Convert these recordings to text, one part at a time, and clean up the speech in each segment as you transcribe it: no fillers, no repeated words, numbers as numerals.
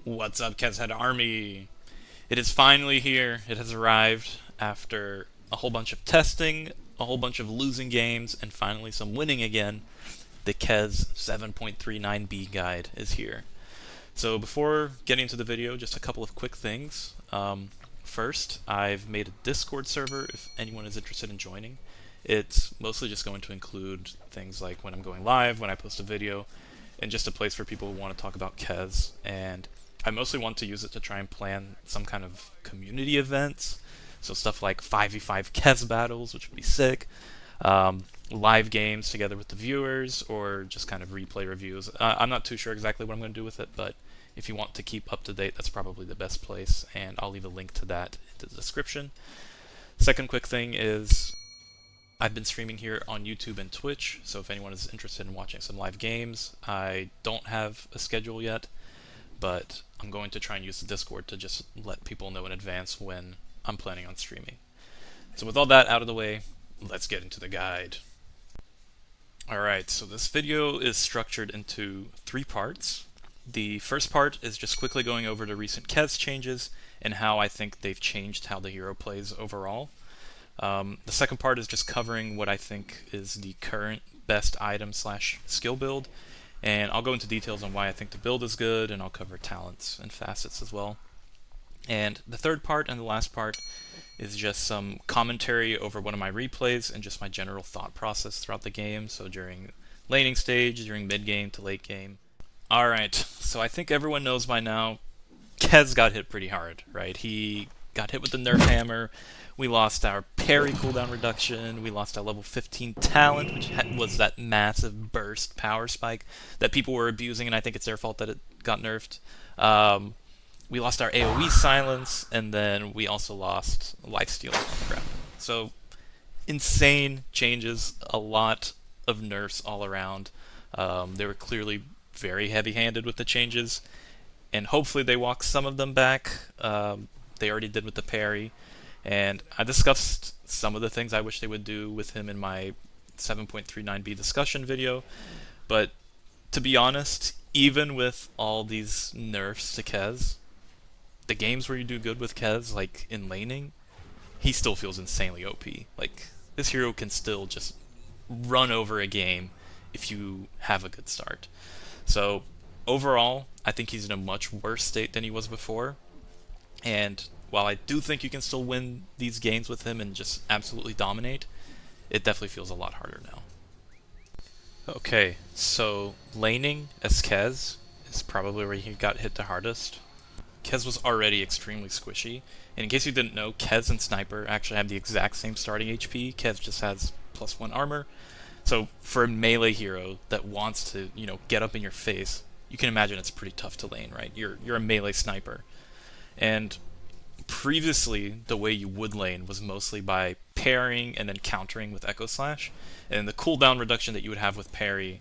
What's up, Kez Head Army? It is finally here. It has arrived after a whole bunch of testing, a whole bunch of losing games, and finally some winning again. The Kez 7.39b guide is here. So before getting into the video, just a couple of quick things. First, I've made a Discord server if anyone is interested in joining. It's mostly just going to include things like when I'm going live, when I post a video, and just a place for people who want to talk about Kez. And I mostly want to use it to try and plan some kind of community events. So stuff like 5v5 Kez battles, which would be sick. Live games together with the viewers, or just kind of replay reviews. I'm not too sure exactly what I'm going to do with it, but if you want to keep up to date, that's probably the best place, and I'll leave a link to that in the description. Second quick thing is I've been streaming here on YouTube and Twitch, so if anyone is interested in watching some live games, I don't have a schedule yet, but I'm going to try and use the Discord to just let people know in advance when I'm planning on streaming. So with all that out of the way, let's get into the guide. Alright, so this video is structured into 3 parts. The first part is just quickly going over the recent Kez changes and how I think they've changed how the hero plays overall. The second part is just covering what I think is the current best item / skill build, and I'll go into details on why I think the build is good, and I'll cover talents and facets as well. And the third part and the last part is just some commentary over one of my replays and just my general thought process throughout the game, so during laning stage, during mid game to late game. Alright, so I think everyone knows by now, Kez got hit pretty hard, right? He got hit with the Nerf hammer, we lost our parry cooldown reduction, we lost our level 15 talent, which was that massive burst power spike that people were abusing, and I think it's their fault that it got nerfed. We lost our AoE silence, and then we also lost lifesteal on the ground. So, insane changes, a lot of nerfs all around. They were clearly very heavy-handed with the changes, and hopefully they walk some of them back. They already did with the parry, and I discussed some of the things I wish they would do with him in my 7.39b discussion video, but to be honest, even with all these nerfs to Kez, the games where you do good with Kez, like in laning, he still feels insanely OP. Like, this hero can still just run over a game if you have a good start. So, overall, I think he's in a much worse state than he was before. And while I do think you can still win these games with him and just absolutely dominate, it definitely feels a lot harder now. Okay, so laning as Kez is probably where he got hit the hardest. Kez was already extremely squishy, and in case you didn't know, Kez and Sniper actually have the exact same starting HP. Kez just has +1 armor. So for a melee hero that wants to, get up in your face, you can imagine it's pretty tough to lane, right? You're a melee sniper. And previously, the way you would lane was mostly by parrying and then countering with Echo Slash, and the cooldown reduction that you would have with parry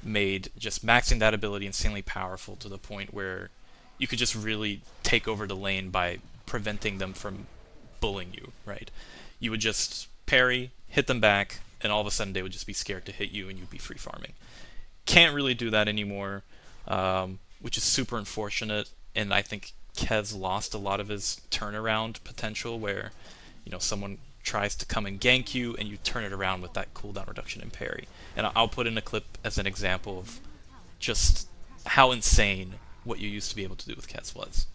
made just maxing that ability insanely powerful to the point where you could just really take over the lane by preventing them from bullying you, right? You would just parry, hit them back, and all of a sudden they would just be scared to hit you and you'd be free farming. Can't really do that anymore, which is super unfortunate, and I think Kez lost a lot of his turnaround potential where, someone tries to come and gank you and you turn it around with that cooldown reduction and parry. And I'll put in a clip as an example of just how insane what you used to be able to do with Kez was.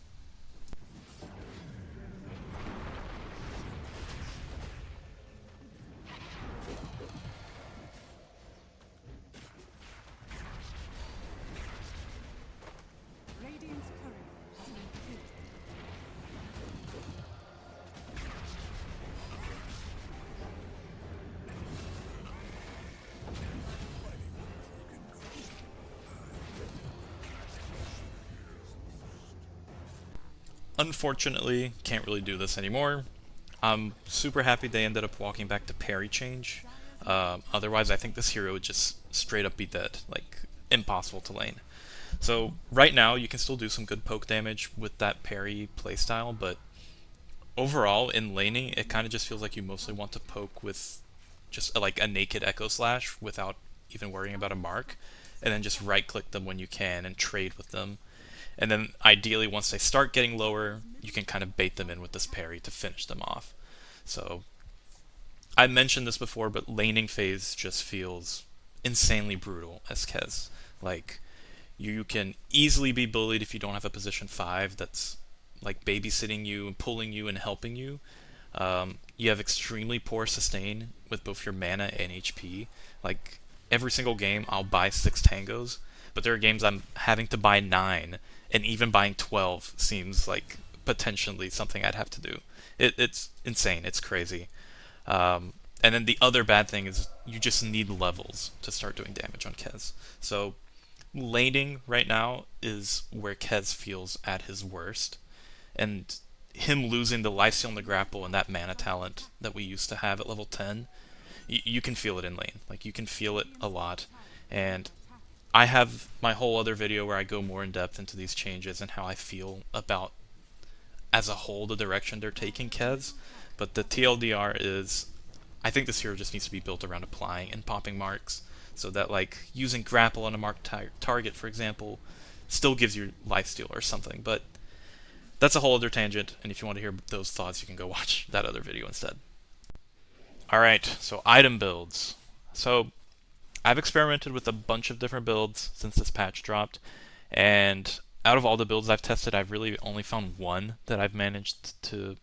Unfortunately, can't really do this anymore. I'm super happy they ended up walking back to parry change. Otherwise, I think this hero would just straight up be dead. Like, impossible to lane. So, right now, you can still do some good poke damage with that parry playstyle, but overall, in laning, it kind of just feels like you mostly want to poke with just like a naked Echo Slash without even worrying about a mark, and then just right-click them when you can and trade with them. And then ideally, once they start getting lower, you can kind of bait them in with this parry to finish them off. So I mentioned this before, but laning phase just feels insanely brutal as Kez. Like, you can easily be bullied if you don't have a position 5 that's like babysitting you and pulling you and helping you. You have extremely poor sustain with both your mana and HP. Like, every single game I'll buy 6 tangos, but there are games I'm having to buy 9, and even buying 12 seems like potentially something I'd have to do. It's insane. It's crazy. And then the other bad thing is you just need levels to start doing damage on Kez. So laning right now is where Kez feels at his worst. And him losing the lifesteal and the grapple and that mana talent that we used to have at level 10, you can feel it in lane. Like, you can feel it a lot. And I have my whole other video where I go more in depth into these changes and how I feel about, as a whole, the direction they're taking Kez. But the TLDR is, I think this hero just needs to be built around applying and popping marks, so that, like, using grapple on a marked target, for example, still gives you lifesteal or something. But that's a whole other tangent, and if you want to hear those thoughts, you can go watch that other video instead. Alright, so item builds. So I've experimented with a bunch of different builds since this patch dropped, and out of all the builds I've tested, I've really only found one that I've managed to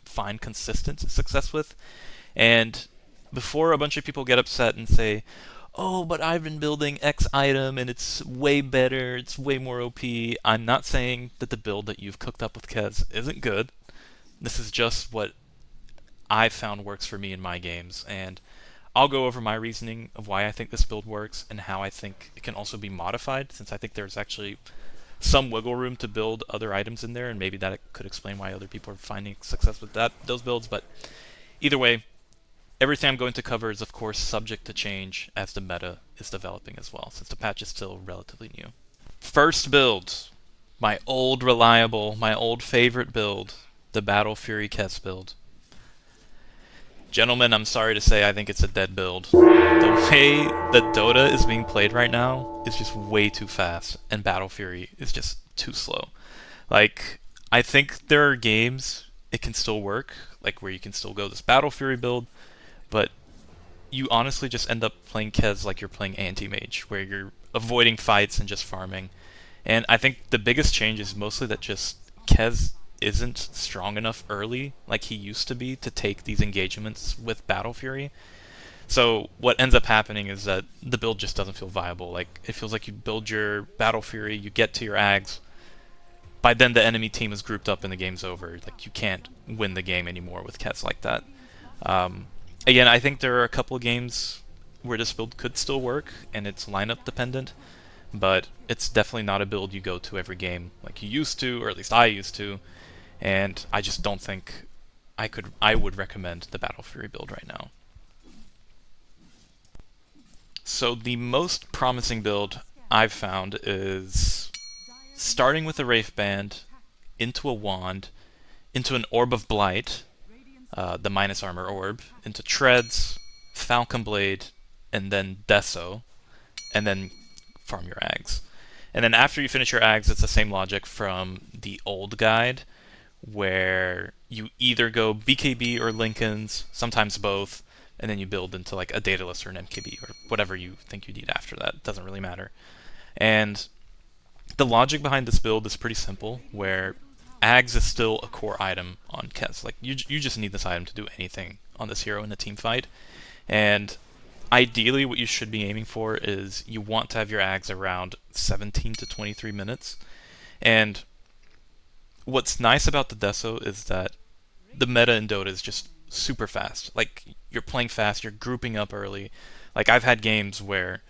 find consistent success with. And before a bunch of people get upset and say, oh, but I've been building X item and it's way better, it's way more OP, I'm not saying that the build that you've cooked up with Kez isn't good. This is just what I found works for me in my games, and I'll go over my reasoning of why I think this build works and how I think it can also be modified, since I think there's actually some wiggle room to build other items in there, and maybe that could explain why other people are finding success with those builds. But either way, everything I'm going to cover is, of course, subject to change as the meta is developing as well, since the patch is still relatively new. First build, my old reliable, my old favorite build, the Battle Fury Kez build. Gentlemen, I'm sorry to say I think it's a dead build. The way that Dota is being played right now is just way too fast, and Battle Fury is just too slow. Like, I think there are games it can still work, like where you can still go this Battle Fury build, but you honestly just end up playing Kez like you're playing anti-mage, where you're avoiding fights and just farming. And I think the biggest change is mostly that just Kez isn't strong enough early like he used to be to take these engagements with Battle Fury. So what ends up happening is that the build just doesn't feel viable. Like, it feels like you build your Battle Fury, you get to your Ags, by then the enemy team is grouped up and the game's over. Like, you can't win the game anymore with Kez like that. Again, I think there are a couple of games where this build could still work, and it's lineup dependent, but it's definitely not a build you go to every game like you used to, or at least I used to, and I just don't think I would recommend the Battle Fury build right now. So the most promising build I've found is starting with a Wraith Band, into a Wand, into an Orb of Blight, the minus armor orb, into Treads, Falcon Blade, and then Deso, and then farm your Ags. And then after you finish your Ags, it's the same logic from the old guide, where you either go BKB or Lincolns, sometimes both, and then you build into like a Daedalus or an MKB or whatever you think you need after that. It doesn't really matter. And the logic behind this build is pretty simple, where Ags is still a core item on Kez. Like, you just need this item to do anything on this hero in a team fight. And ideally what you should be aiming for is you want to have your Ags around 17 to 23 minutes. And what's nice about the Deso is that the meta in Dota is just super fast. Like, you're playing fast, you're grouping up early. Like, I've had games where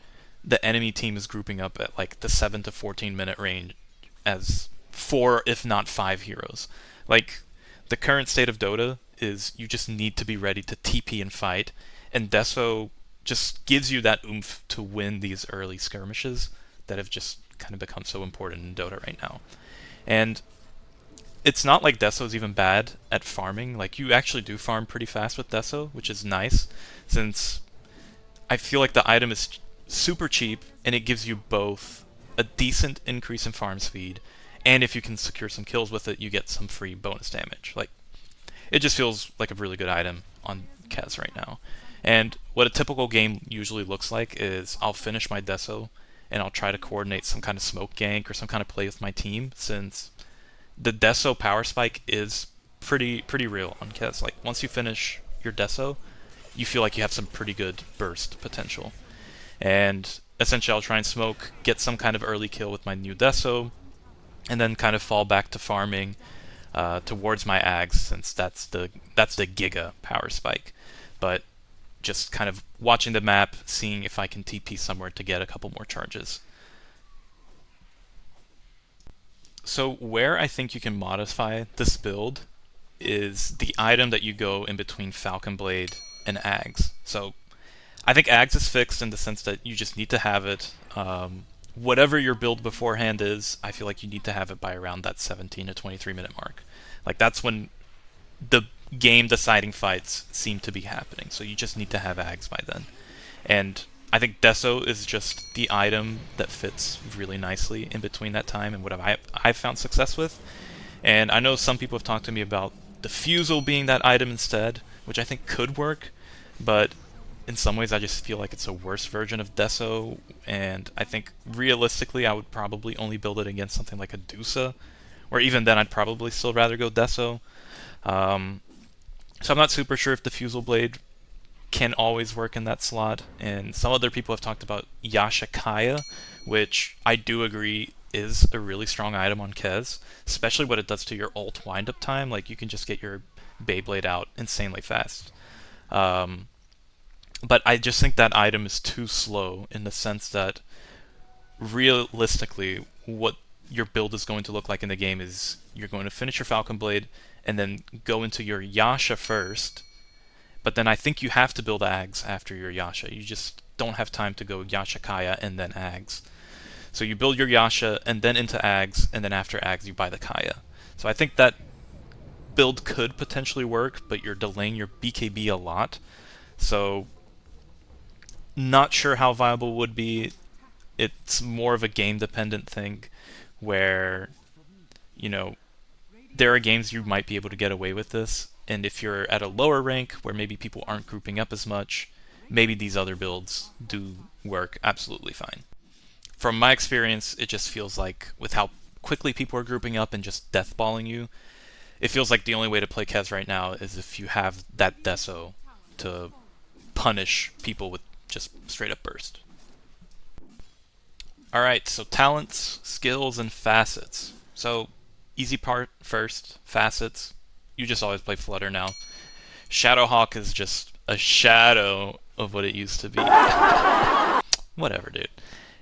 the enemy team is grouping up at like the 7 to 14 minute range as 4, if not 5 heroes. Like, the current state of Dota is you just need to be ready to TP and fight, and Deso just gives you that oomph to win these early skirmishes that have just kind of become so important in Dota right now. And it's not like Deso's even bad at farming. Like, you actually do farm pretty fast with Deso, which is nice, since I feel like the item is super cheap, and it gives you both a decent increase in farm speed and if you can secure some kills with it, you get some free bonus damage. Like, it just feels like a really good item on Kez right now. And what a typical game usually looks like is I'll finish my Deso, and I'll try to coordinate some kind of smoke gank or some kind of play with my team, since the Deso power spike is pretty real on Kez. Like, once you finish your Deso, you feel like you have some pretty good burst potential. And essentially I'll try and smoke, get some kind of early kill with my new Deso, and then kind of fall back to farming towards my Ags, since that's the Giga power spike. But just kind of watching the map, seeing if I can TP somewhere to get a couple more charges. So where I think you can modify this build is the item that you go in between Falcon Blade and Ags. So I think Ags is fixed in the sense that you just need to have it. Whatever your build beforehand is, I feel like you need to have it by around that 17 to 23 minute mark. Like, that's when the game deciding fights seem to be happening. So you just need to have Ags by then. And I think Deso is just the item that fits really nicely in between that time and what I've found success with. And I know some people have talked to me about the Fusel being that item instead, which I think could work, but in some ways I just feel like it's a worse version of Deso, and I think realistically I would probably only build it against something like a Dusa, or even then I'd probably still rather go Deso. So I'm not super sure if the Fusel Blade can always work in that slot, and some other people have talked about Yasha Kaya, which I do agree is a really strong item on Kez, especially what it does to your ult wind-up time. Like, you can just get your Beyblade out insanely fast. But I just think that item is too slow, in the sense that realistically what your build is going to look like in the game is you're going to finish your Falcon Blade and then go into your Yasha first, but then I think you have to build Ags after your Yasha. You just don't have time to go Yasha Kaya and then Ags. So you build your Yasha and then into Ags, and then after Ags you buy the Kaya. So I think that build could potentially work, but you're delaying your BKB a lot. So not sure how viable it would be. It's more of a game dependent thing where, you know, there are games you might be able to get away with this, and if you're at a lower rank where maybe people aren't grouping up as much, maybe these other builds do work absolutely fine. From my experience, it just feels like with how quickly people are grouping up and just deathballing you, it feels like the only way to play Kez right now is if you have that Deso to punish people with just straight up burst. Alright, so talents, skills, and facets. So, easy part first, facets. You just always play Flutter now. Shadowhawk is just a shadow of what it used to be. Whatever, dude.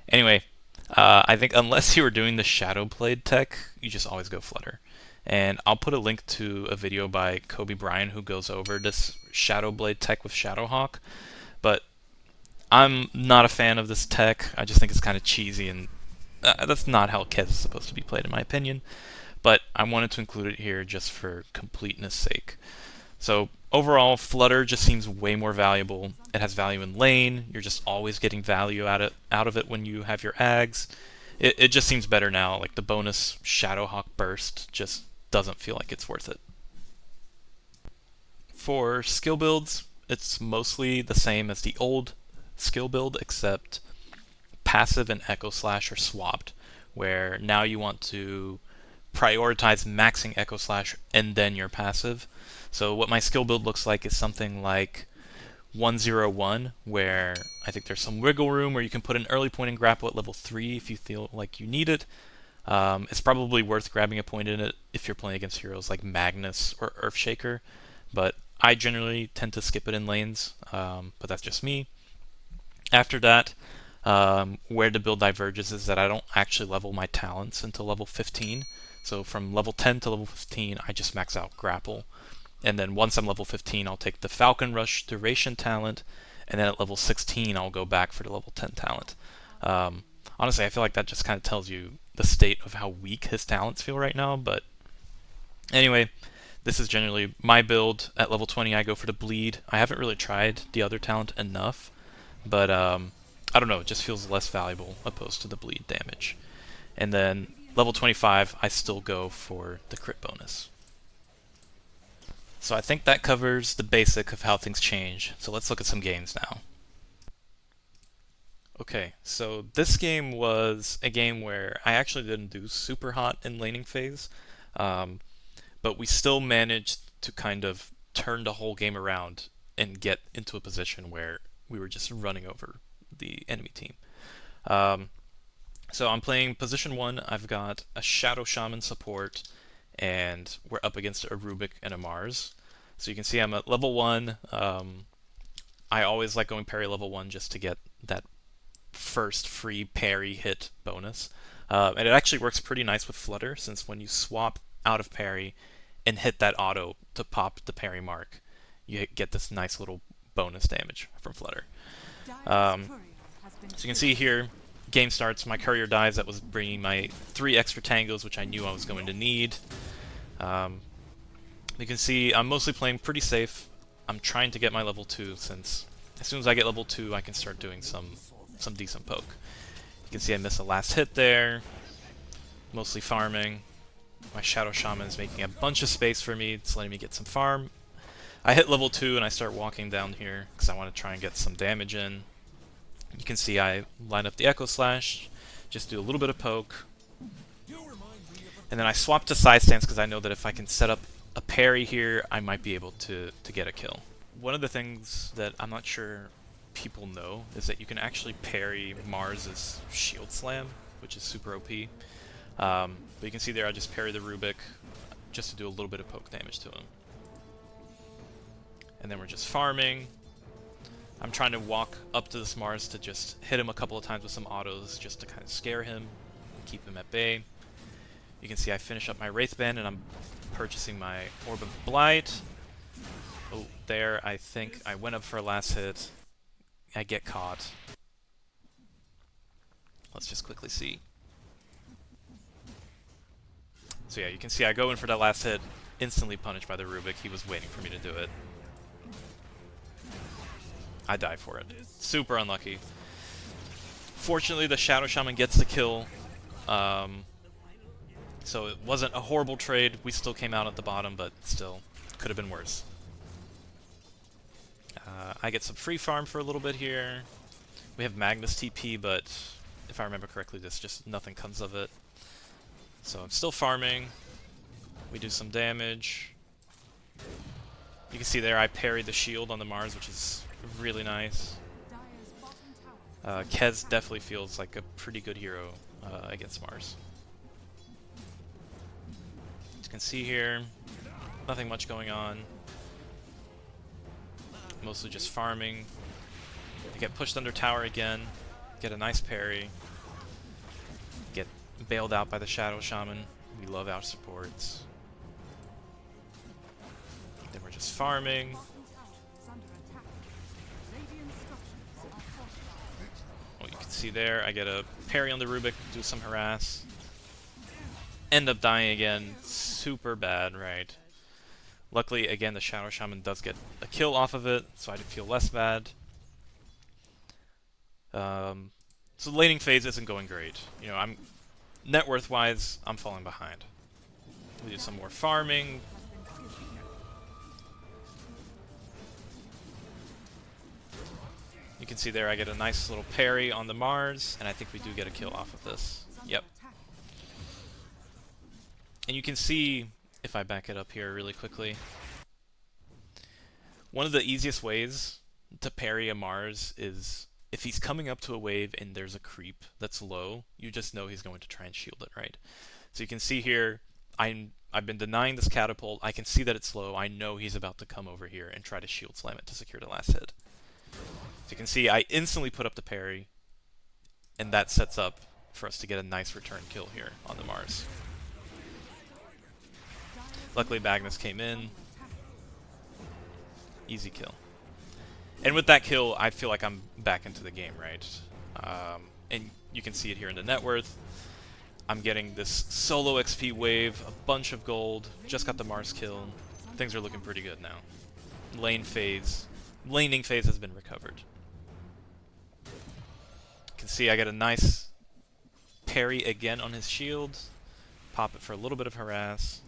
Anyway, I think unless you were doing the Shadowblade tech, you just always go Flutter. And I'll put a link to a video by Kobe Bryan who goes over this Shadowblade tech with Shadowhawk. But I'm not a fan of this tech. I just think it's kind of cheesy, and that's not how Kez is supposed to be played, in my opinion. But I wanted to include it here just for completeness sake. So overall, Flutter just seems way more valuable. It has value in lane. You're just always getting value out of it when you have your Ags. It just seems better now. Like, the bonus Shadowhawk burst just doesn't feel like it's worth it. For skill builds, it's mostly the same as the old skill build, except passive and Echo Slash are swapped, where now you want to prioritize maxing Echo Slash and then your passive. So what my skill build looks like is something like 101, where I think there's some wiggle room where you can put an early point in grapple at level 3 if you feel like you need it. It's probably worth grabbing a point in it if you're playing against heroes like Magnus or Earthshaker, but I generally tend to skip it in lanes, but that's just me. After that, where the build diverges is that I don't actually level my talents until level 15. So from level 10 to level 15, I just max out grapple. And then once I'm level 15, I'll take the Falcon Rush duration talent, and then at level 16, I'll go back for the level 10 talent. Honestly, I feel like that just kind of tells you the state of how weak his talents feel right now, but anyway, this is generally my build. At level 20, I go for the bleed. I haven't really tried the other talent enough, but I don't know, it just feels less valuable opposed to the bleed damage. And then Level 25, I still go for the crit bonus. So I think that covers the basic of how things change. So let's look at some games now. Okay, so this game was a game where I actually didn't do super hot in laning phase, but we still managed to kind of turn the whole game around and get into a position where we were just running over the enemy team. So I'm playing position 1. I've got a Shadow Shaman support, and we're up against a Rubik and a Mars. So you can see I'm at level 1. I always like going parry level 1 just to get that first free parry hit bonus. And it actually works pretty nice with Flutter, since when you swap out of parry and hit that auto to pop the parry mark, you get this nice little bonus damage from Flutter. So you can see here, game starts, my courier dies. That was bringing my 3 extra tangos, which I knew I was going to need. You can see I'm mostly playing pretty safe. I'm trying to get my level 2, since as soon as I get level 2, I can start doing some decent poke. You can see I miss a last hit there. Mostly farming. My Shadow Shaman is making a bunch of space for me. It's letting me get some farm. I hit level 2 and I start walking down here because I want to try and get some damage in. You can see I line up the Echo Slash, just do a little bit of poke. And then I swap to side stance because I know that if I can set up a parry here, I might be able to get a kill. One of the things that I'm not sure people know is that you can actually parry Mars's Shield Slam, which is super OP. But you can see there I just parry the Rubik just to do a little bit of poke damage to him. And then we're just farming. I'm trying to walk up to this Mars to just hit him a couple of times with some autos just to kind of scare him and keep him at bay. You can see I finish up my Wraith Band and I'm purchasing my Orb of Blight. Oh, there, I think I went up for a last hit. I get caught. Let's just quickly see. So yeah, you can see I go in for that last hit, instantly punished by the Rubik. He was waiting for me to do it. I die for it. Super unlucky. Fortunately, the Shadow Shaman gets the kill. So it wasn't a horrible trade. We still came out at the bottom, but still, could have been worse. I get some free farm for a little bit here. We have Magnus TP, but if I remember correctly, just nothing comes of it. So I'm still farming. We do some damage. You can see there I parried the shield on the Mars, which is really nice. Kez definitely feels like a pretty good hero against Mars. As you can see here, nothing much going on. Mostly just farming. I get pushed under tower again, get a nice parry, get bailed out by the Shadow Shaman. We love our supports. Then we're just farming. Oh, you can see there, I get a parry on the Rubik, do some harass. End up dying again, super bad, right? Luckily, again, the Shadow Shaman does get a kill off of it, so I feel less bad. So the laning phase isn't going great. You know, net worth wise, I'm falling behind. We do some more farming. You can see there I get a nice little parry on the Mars, and I think we do get a kill off of this. Yep. And you can see, if I back it up here really quickly, one of the easiest ways to parry a Mars is if he's coming up to a wave and there's a creep that's low, you just know he's going to try and shield it, right? So you can see here, I've been denying this catapult. I can see that it's low. I know he's about to come over here and try to shield slam it to secure the last hit. So you can see I instantly put up the parry, and that sets up for us to get a nice return kill here on the Mars. Luckily, Magnus came in. Easy kill. And with that kill, I feel like I'm back into the game, right? And you can see it here in the net worth. I'm getting this solo XP wave, a bunch of gold, just got the Mars kill. Things are looking pretty good now. Laning phase has been recovered. You can see I get a nice parry again on his shield. pop it for a little bit of harass.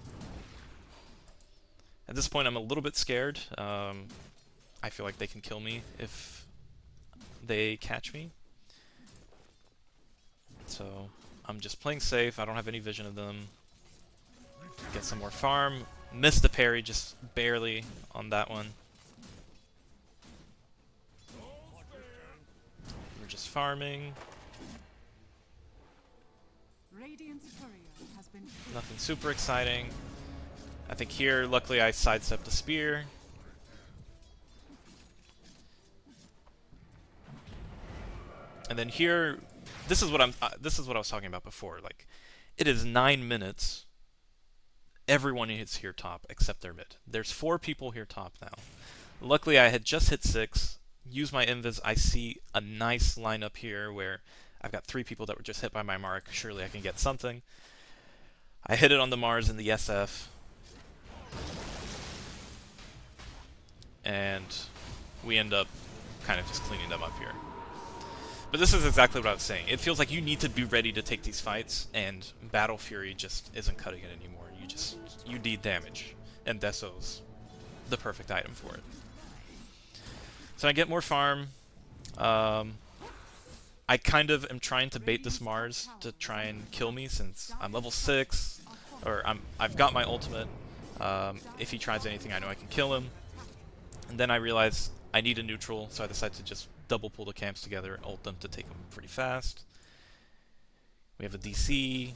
At this point, I'm a little bit scared. I feel like they can kill me if they catch me. So I'm just playing safe. I don't have any vision of them. Get some more farm. Missed the parry just barely on that one. We're just farming. Nothing super exciting. I think here, luckily, I sidestepped the spear. And then here, this is what I was talking about before. Like, it is 9 minutes. Everyone is here top except their mid. There's 4 people here top now. Luckily, I had just hit 6. Use my invis. I see a nice lineup here where I've got 3 people that were just hit by my mark. Surely I can get something. I hit it on the Mars and the SF. And we end up kind of just cleaning them up here. But this is exactly what I was saying. It feels like you need to be ready to take these fights, and Battle Fury just isn't cutting it anymore. You need damage, and Deso's the perfect item for it. So I get more farm. I kind of am trying to bait this Mars to try and kill me since I'm level 6, or I've got my ultimate. If he tries anything, I know I can kill him. And then I realize I need a neutral, so I decide to just double pull the camps together and ult them to take them pretty fast. We have a DC.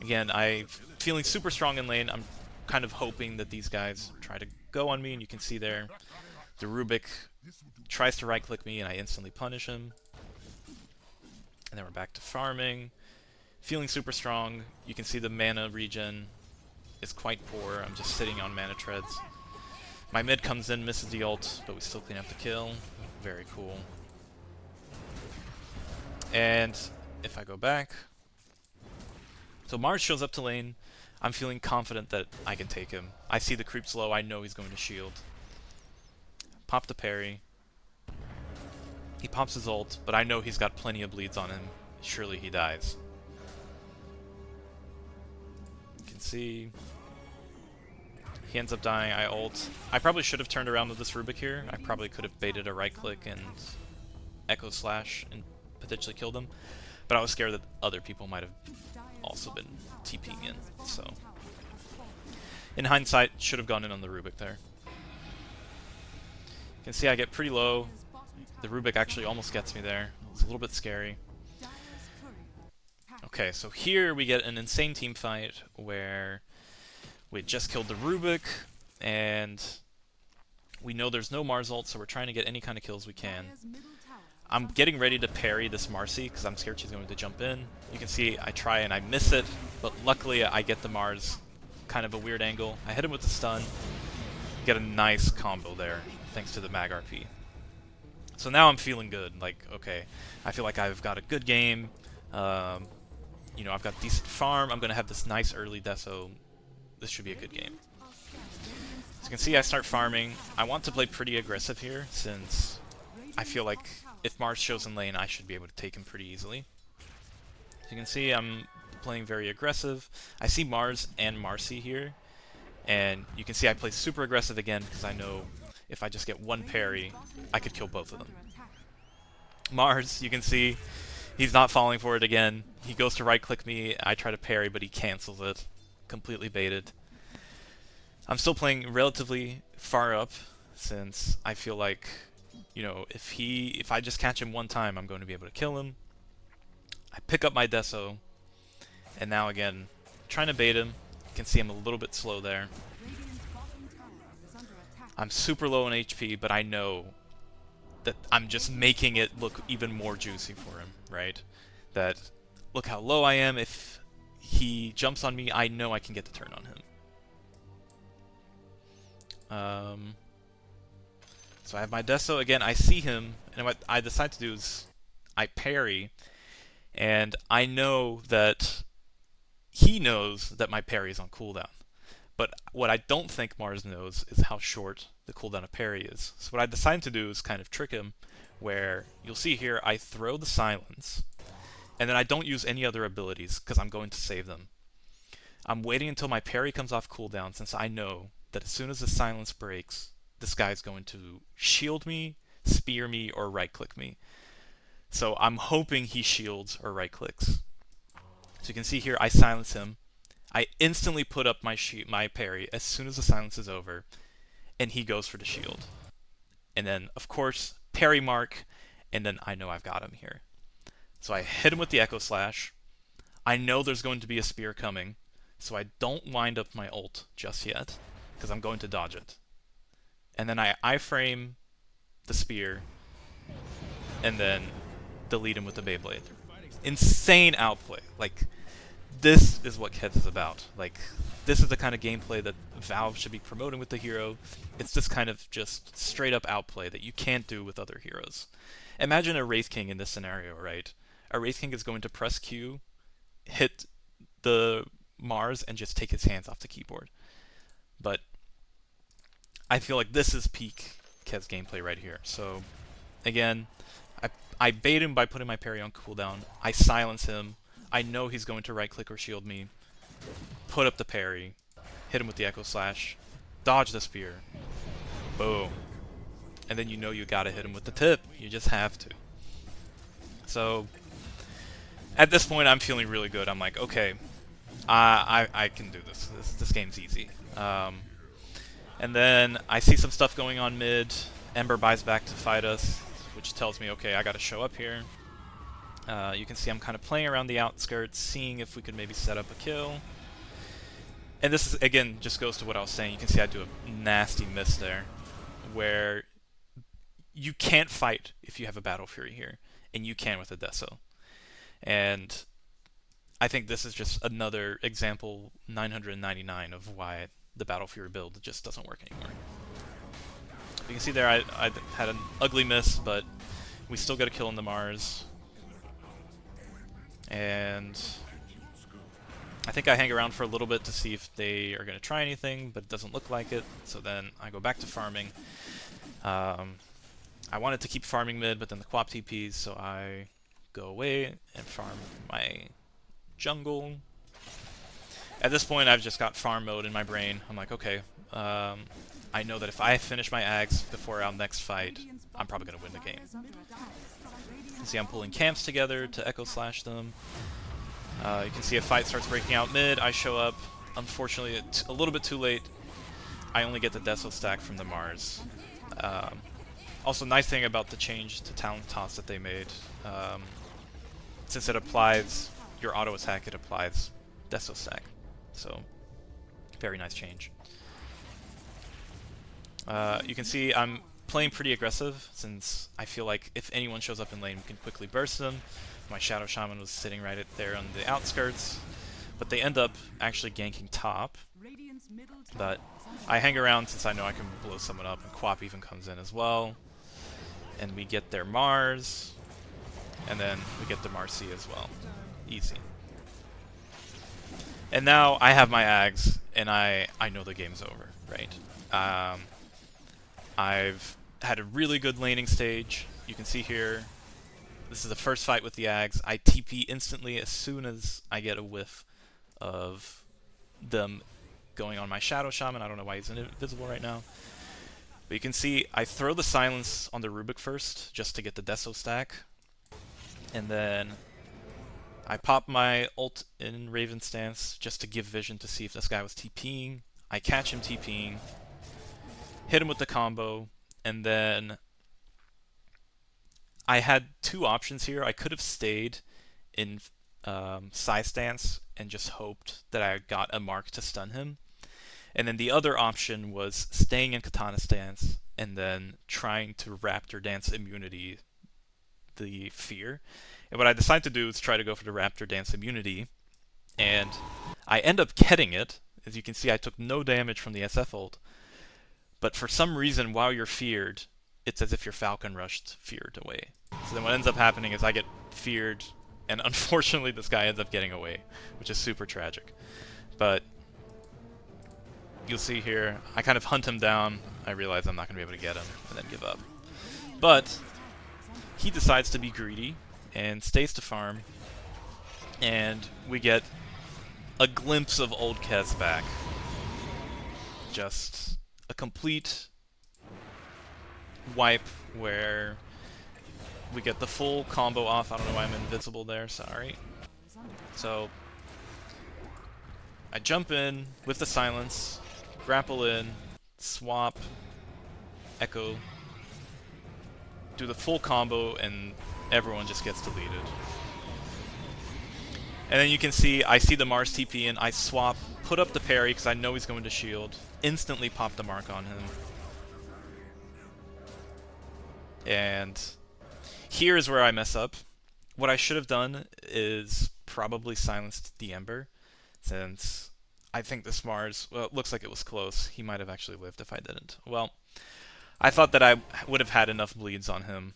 Again, I'm feeling super strong in lane. I'm kind of hoping that these guys try to go on me, and you can see there, the Rubik tries to right-click me, and I instantly punish him. And then we're back to farming. Feeling super strong. You can see the mana regen is quite poor. I'm just sitting on mana treads. My mid comes in, misses the ult, but we still clean up the kill. Very cool. And if I go back... So Mars shows up to lane. I'm feeling confident that I can take him. I see the creeps low. I know he's going to shield. Pop the parry. He pops his ult, but I know he's got plenty of bleeds on him. Surely he dies. You can see... He ends up dying. I ult. I probably should have turned around with this Rubik here. I probably could have baited a right click and Echo Slash and potentially killed him. But I was scared that other people might have also been TPing in. So, in hindsight, should have gone in on the Rubik there. You can see I get pretty low. The Rubik actually almost gets me there. It's a little bit scary. Okay, so here we get an insane team fight where we just killed the Rubik, and we know there's no Mars ult, so we're trying to get any kind of kills we can. I'm getting ready to parry this Marcy, because I'm scared she's going to jump in. You can see I try and I miss it, but luckily I get the Mars. Kind of a weird angle. I hit him with the stun. Get a nice combo there, thanks to the Mag RP. So now I'm feeling good. Like, okay, I feel like I've got a good game. You know, I've got decent farm. I'm going to have this nice early Deso. This should be a good game. As you can see, I start farming. I want to play pretty aggressive here, since I feel like if Mars shows in lane, I should be able to take him pretty easily. As you can see, I'm playing very aggressive. I see Mars and Marcy here, and you can see I play super aggressive again, because I know if I just get one parry, I could kill both of them. Mars, you can see, he's not falling for it again. He goes to right-click me, I try to parry, but he cancels it. Completely baited. I'm still playing relatively far up, since I feel like, you know, if I just catch him one time, I'm going to be able to kill him. I pick up my Deso, and now again, trying to bait him. You can see I'm a little bit slow there. I'm super low on HP, but I know that I'm just making it look even more juicy for him, right? That, look how low I am. If he jumps on me, I know I can get the turn on him. So I have my Deso again. I see him, and what I decide to do is I parry, and I know that he knows that my parry is on cooldown. But what I don't think Mars knows is how short the cooldown of parry is. So what I decide to do is kind of trick him, where you'll see here I throw the silence, And then I don't use any other abilities because I'm going to save them. I'm waiting until my parry comes off cooldown, since I know that as soon as the silence breaks, this guy's going to shield me, spear me, or right-click me. So I'm hoping he shields or right-clicks. So you can see here, I silence him. I instantly put up my parry as soon as the silence is over, and he goes for the shield. And then, of course, parry mark, and then I know I've got him here. So I hit him with the Echo Slash. I know there's going to be a spear coming, so I don't wind up my ult just yet, because I'm going to dodge it. And then I iframe the spear, and then delete him with the Beyblade. Insane outplay. Like, this is what Kez is about. Like, this is the kind of gameplay that Valve should be promoting with the hero. It's this kind of just straight up outplay that you can't do with other heroes. Imagine a Wraith King in this scenario, right? A Wraith King is going to press Q, hit the Mars, and just take his hands off the keyboard. But I feel like this is peak Kez gameplay right here. So, again, I bait him by putting my parry on cooldown. I silence him. I know he's going to right-click or shield me. Put up the parry. Hit him with the Echo Slash. Dodge the spear. Boom. And then you know you gotta hit him with the tip. You just have to. So, at this point, I'm feeling really good. I'm like, okay, I can do this. This game's easy. And then I see some stuff going on mid. Ember buys back to fight us, which tells me, okay, I gotta show up here. You can see I'm kind of playing around the outskirts, seeing if we could maybe set up a kill. And this is, again, just goes to what I was saying. You can see I do a nasty miss there, where you can't fight if you have a Battle Fury here, and you can with a Deso. And I think this is just another example, 999, of why the Battle Fury build just doesn't work anymore. You can see there I had an ugly miss, but we still get a kill on the Mars. And I think I hang around for a little bit to see if they are going to try anything, but it doesn't look like it. So then I go back to farming. I wanted to keep farming mid, but then the Quap TPs, so I go away and farm my jungle. At this point, I've just got farm mode in my brain. I'm like, okay, I know that if I finish my Ags before our next fight, I'm probably going to win the game. You can see I'm pulling camps together to Echo Slash them. You can see a fight starts breaking out mid. I show up. Unfortunately, it's a little bit too late. I only get the Deso stack from the Mars. Also, nice thing about the change to Talent Toss that they made, since it applies your auto attack, it applies Deso stack. So, very nice change. You can see I'm playing pretty aggressive, since I feel like if anyone shows up in lane, we can quickly burst them. My Shadow Shaman was sitting right there on the outskirts, but they end up actually ganking top. But I hang around since I know I can blow someone up, and Quap even comes in as well. And we get their Mars, and then we get the Marcy as well. Easy. And now I have my Ags, and I know the game's over, right? I've had a really good laning stage. You can see here, this is the first fight with the Ags. I TP instantly as soon as I get a whiff of them going on my Shadow Shaman. I don't know why he's invisible right now. But you can see I throw the silence on the Rubik first, just to get the Deso stack. And then I pop my ult in Raven stance, just to give vision to see if this guy was TPing. I catch him TPing, hit him with the combo, and then I had two options here. I could have stayed in side stance and just hoped that I got a mark to stun him. And then the other option was staying in Katana stance and then trying to Raptor Dance immunity the fear. And what I decided to do is try to go for the Raptor Dance immunity, and I end up getting it. As you can see, I took no damage from the SF ult, but for some reason, while you're feared, it's as if your Falcon rushed feared away. So then what ends up happening is I get feared, and unfortunately this guy ends up getting away, which is super tragic. But you'll see here, I kind of hunt him down. I realize I'm not going to be able to get him, and then give up. But he decides to be greedy and stays to farm, and we get a glimpse of old Kez back. Just a complete wipe where we get the full combo off. I don't know why I'm invisible there, sorry. So I jump in with the silence, grapple in, swap, echo, do the full combo, and everyone just gets deleted. And then you can see, I see the Mars TP and I swap, put up the parry because I know he's going to shield, instantly pop the mark on him. And here is where I mess up. What I should have done is probably silenced the Ember, since I think this Mars, well, it looks like it was close. He might have actually lived if I didn't. Well, I thought that I would have had enough bleeds on him.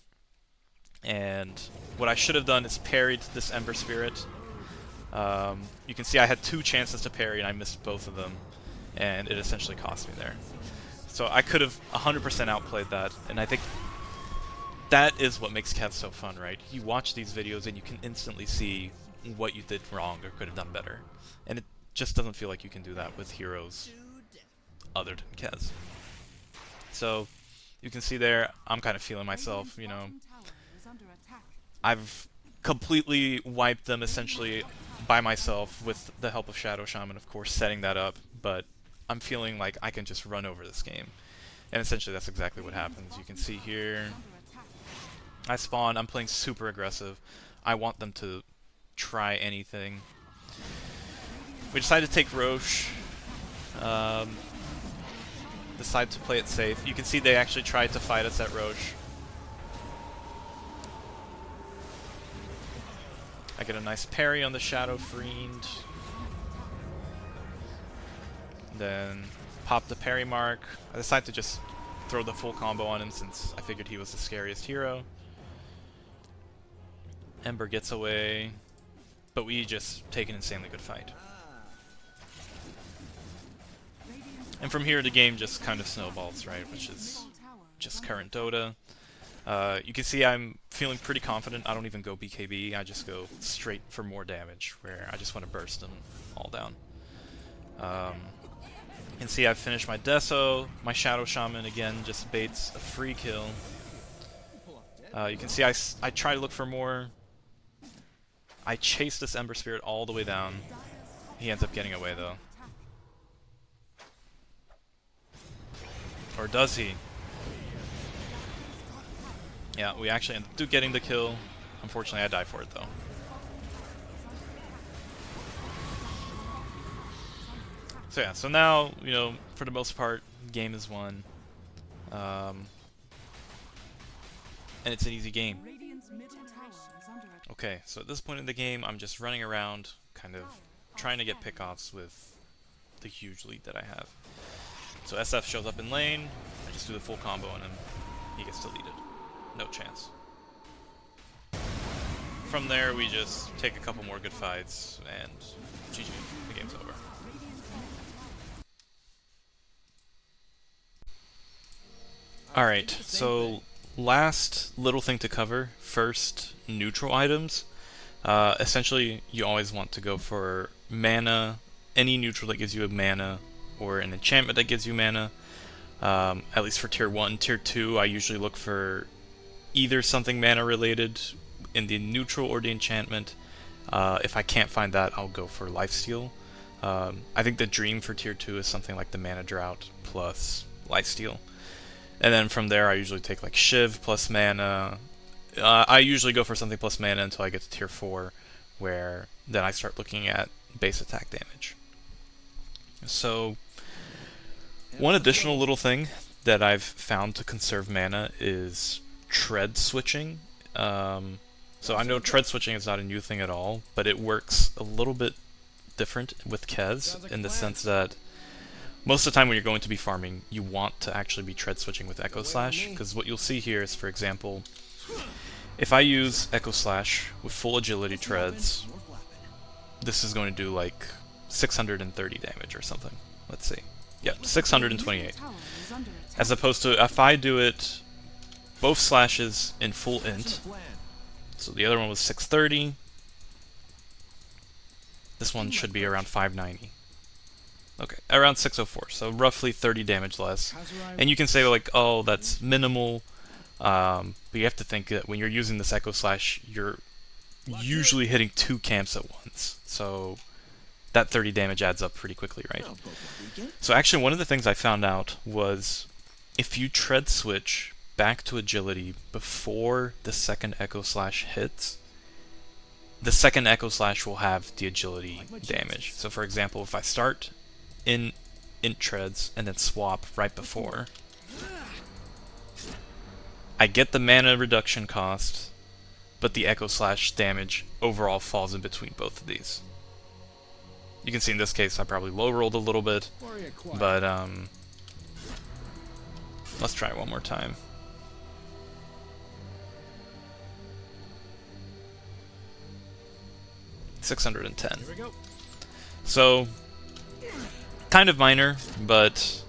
And what I should have done is parried this Ember Spirit. You can see I had 2 chances to parry and I missed both of them, and it essentially cost me there. So I could have 100% outplayed that, and I think that is what makes Kez so fun, right? You watch these videos and you can instantly see what you did wrong or could have done better. And it just doesn't feel like you can do that with heroes other than Kez. So you can see there, I'm kind of feeling myself, you know. I've completely wiped them essentially by myself with the help of Shadow Shaman, of course, setting that up, but I'm feeling like I can just run over this game. And essentially that's exactly what happens. You can see here, I spawn, I'm playing super aggressive. I want them to try anything. We decided to take Roche. Decided to play it safe. You can see they actually tried to fight us at Roche. I get a nice parry on the Shadow Fiend. Then pop the parry mark. I decided to just throw the full combo on him since I figured he was the scariest hero. Ember gets away, but we just take an insanely good fight. And from here the game just kind of snowballs, right, which is just current Dota. You can see I'm feeling pretty confident. I don't even go BKB, I just go straight for more damage, where I just want to burst them all down. You can see I've finished my Deso. My Shadow Shaman again just baits a free kill. You can see I try to look for more. I chase this Ember Spirit all the way down. He ends up getting away though. Or does he? Yeah, we actually end up getting the kill. Unfortunately, I die for it though. So yeah, so now, you know, for the most part, game is won. And it's an easy game. Okay, so at this point in the game, I'm just running around, kind of trying to get pickoffs with the huge lead that I have. So SF shows up in lane, I just do the full combo on him, he gets deleted. No chance. From there, we just take a couple more good fights, and GG, the game's over. Alright, so last little thing to cover. First, neutral items. Essentially, you always want to go for mana, any neutral that gives you a mana, or an enchantment that gives you mana. At least for tier 1. Tier 2, I usually look for either something mana related in the neutral or the enchantment. If I can't find that, I'll go for lifesteal. I think the dream for tier 2 is something like the mana drought plus lifesteal. And then from there I usually take like Shiv plus mana. I usually go for something plus mana until I get to tier 4, where then I start looking at base attack damage. So one additional little thing that I've found to conserve mana is tread switching. So I know tread switching is not a new thing at all, but it works a little bit different with Kez in the sense that most of the time when you're going to be farming, you want to actually be tread switching with Echo Slash, because what you'll see here is, for example, if I use Echo Slash with full agility treads, this is going to do like 630 damage or something. Let's see. Yep, 628. As opposed to if I do it both slashes in full int, so the other one was 630, This one should be around 590. Okay, around 604, so roughly 30 damage less. And you can say like, oh, that's minimal, but you have to think that when you're using this Echo Slash, you're usually hitting 2 camps at once. So that 30 damage adds up pretty quickly, right? So actually one of the things I found out was if you tread switch back to agility before the second Echo Slash hits, the second Echo Slash will have the agility damage. So for example, if I start in int treads and then swap right before, I get the mana reduction cost, but the Echo Slash damage overall falls in between both of these. You can see in this case I probably low rolled a little bit, but let's try it one more time. $610. So kind of minor, but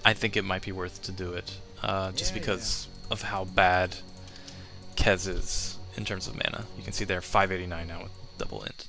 I think it might be worth to do it, just because of how bad Kez is in terms of mana. You can see there 589 now with double int.